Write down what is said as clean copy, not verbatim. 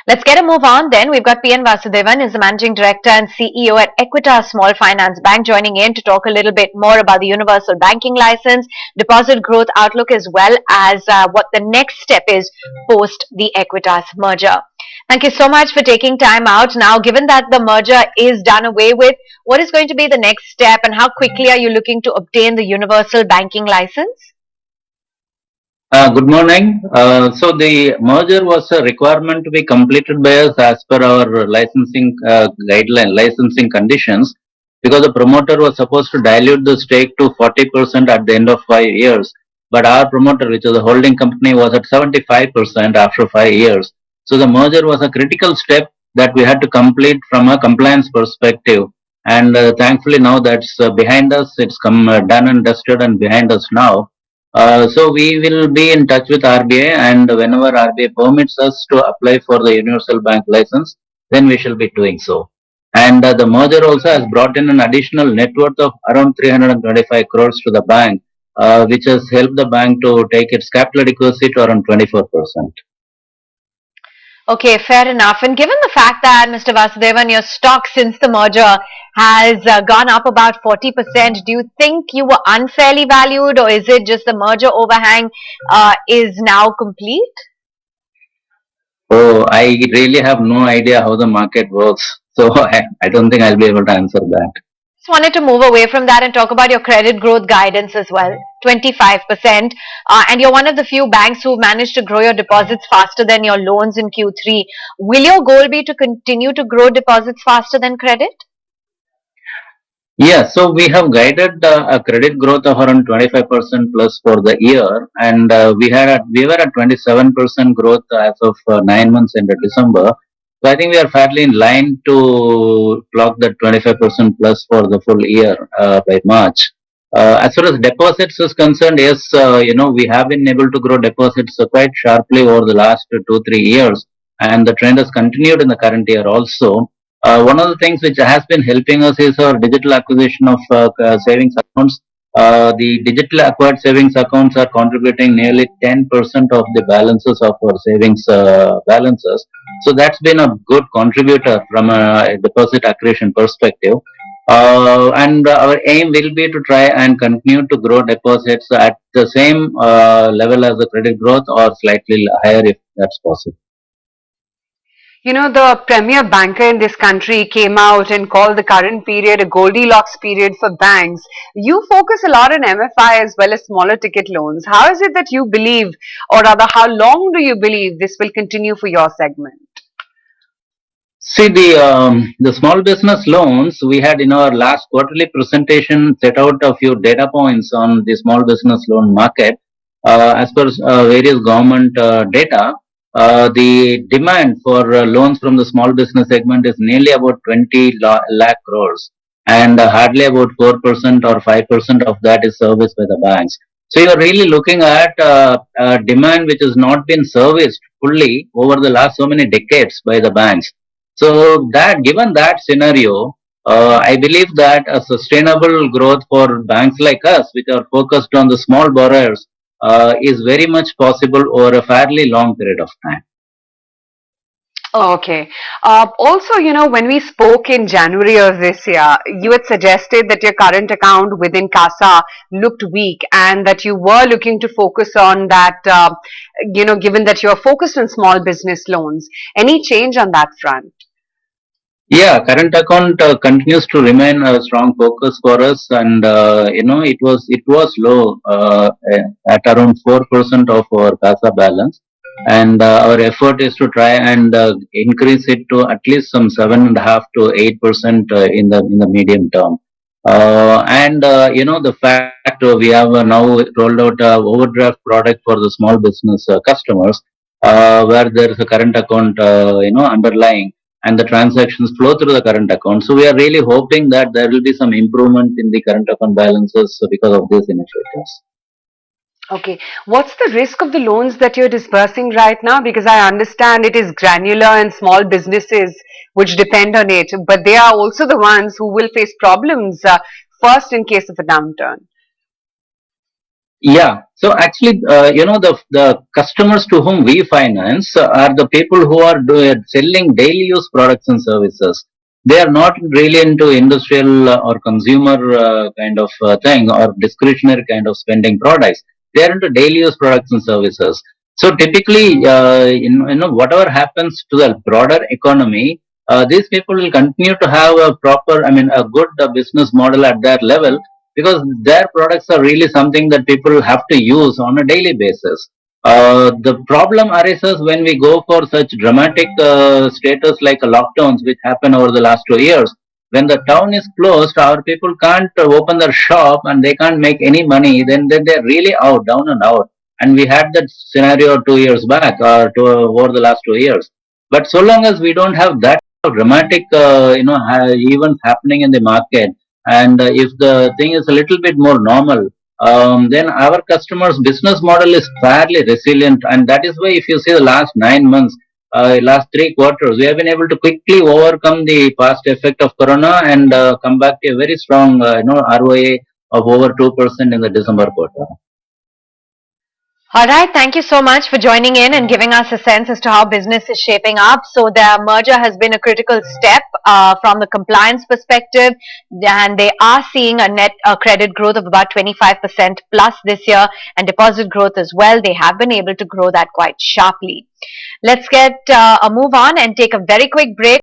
Let's get a move on then. We've got PN Vasudevan, is the Managing Director and CEO at Equitas Small Finance Bank, joining in to talk a little bit more about the universal banking license, deposit growth outlook, as well as what the next step is post the Equitas merger. Thank you so much for taking time out. Now, given that the merger is done away with, what is going to be the next step and how quickly are you looking to obtain the universal banking license? Good morning. So the merger was a requirement to be completed by us as per our licensing licensing conditions, because the promoter was supposed to dilute the stake to 40% at the end of 5 years. But our promoter, which is a holding company, was at 75% after 5 years. So the merger was a critical step that we had to complete from a compliance perspective. And thankfully now that's behind us. It's come done and dusted and behind us now. So we will be in touch with RBI, and whenever RBI permits us to apply for the universal bank license, then we shall be doing so. And the merger also has brought in an additional net worth of around 325 crores to the bank, which has helped the bank to take its capital adequacy to around 24%. Okay, fair enough. And given the fact that, Mr. Vasudevan, your stock since the merger has gone up about 40%, do you think you were unfairly valued, or is it just the merger overhang is now complete? Oh, I really have no idea how the market works. So I don't think I'll be able to answer that. Just wanted to move away from that and talk about your credit growth guidance as well. 25%. And you're one of the few banks who managed to grow your deposits faster than your loans in Q3. Will your goal be to continue to grow deposits faster than credit? Yeah, so we have guided a credit growth of around 25% plus for the year, and we were at 27% growth as of 9 months into December. So I think we are fairly in line to clock that 25% plus for the full year by March. As far as deposits is concerned, yes, we have been able to grow deposits quite sharply over the last 2 3 years, and the trend has continued in the current year also. One of the things which has been helping us is our digital acquisition of savings accounts. The digital acquired savings accounts are contributing nearly 10% of the balances of our savings balances. So that's been a good contributor from a deposit accretion perspective. And our aim will be to try and continue to grow deposits at the same level as the credit growth, or slightly higher if that's possible. You know, the premier banker in this country came out and called the current period a Goldilocks period for banks. You focus a lot on MFI as well as smaller ticket loans. How is it that you believe, or rather, how long do you believe this will continue for your segment? See, the small business loans, we had in our last quarterly presentation set out a few data points on the small business loan market. As per various government data, the demand for loans from the small business segment is nearly about 20 lakh crores, and hardly about 4% or 5% of that is serviced by the banks. So you're really looking at demand which has not been serviced fully over the last so many decades by the banks. So that, given that scenario, I believe that a sustainable growth for banks like us, which are focused on the small borrowers, is very much possible over a fairly long period of time. Okay. Also, you know, when we spoke in January of this year, you had suggested that your current account within CASA looked weak and that you were looking to focus on that, given that you're focused on small business loans. Any change on that front? Yeah, current account continues to remain a strong focus for us, and it was low at around 4% of our CASA balance, and our effort is to try and increase it to at least some 7.5 to 8% in the medium term. And the fact we have now rolled out a overdraft product for the small business customers, where there is a current account underlying, and the transactions flow through the current account. So we are really hoping that there will be some improvement in the current account balances because of these initiatives. Okay. What's the risk of the loans that you're disbursing right now? Because I understand it is granular and small businesses which depend on it, but they are also the ones who will face problems first in case of a downturn. Yeah. So actually, the customers to whom we finance are the people who are selling daily use products and services. They are not really into industrial or consumer kind of thing or discretionary kind of spending products. They are into daily use products and services. So typically, whatever happens to the broader economy, these people will continue to have a proper, I mean, a good business model at that level, because their products are really something that people have to use on a daily basis. The problem arises when we go for such dramatic status like lockdowns, which happen over the last 2 years. When the town is closed, our people can't open their shop and they can't make any money. Then they're really out, down and out. And we had that scenario 2 years back, over the last 2 years. But so long as we don't have that dramatic, events happening in the market, and if the thing is a little bit more normal, then our customers business model is fairly resilient, and that is why if you see the last 9 months, last 3 quarters, we have been able to quickly overcome the past effect of corona and come back to a very strong ROA of over 2% in the December quarter. All right. Thank you so much for joining in and giving us a sense as to how business is shaping up. So their merger has been a critical step from the compliance perspective, and they are seeing a net credit growth of about 25% plus this year, and deposit growth as well. They have been able to grow that quite sharply. Let's get a move on and take a very quick break.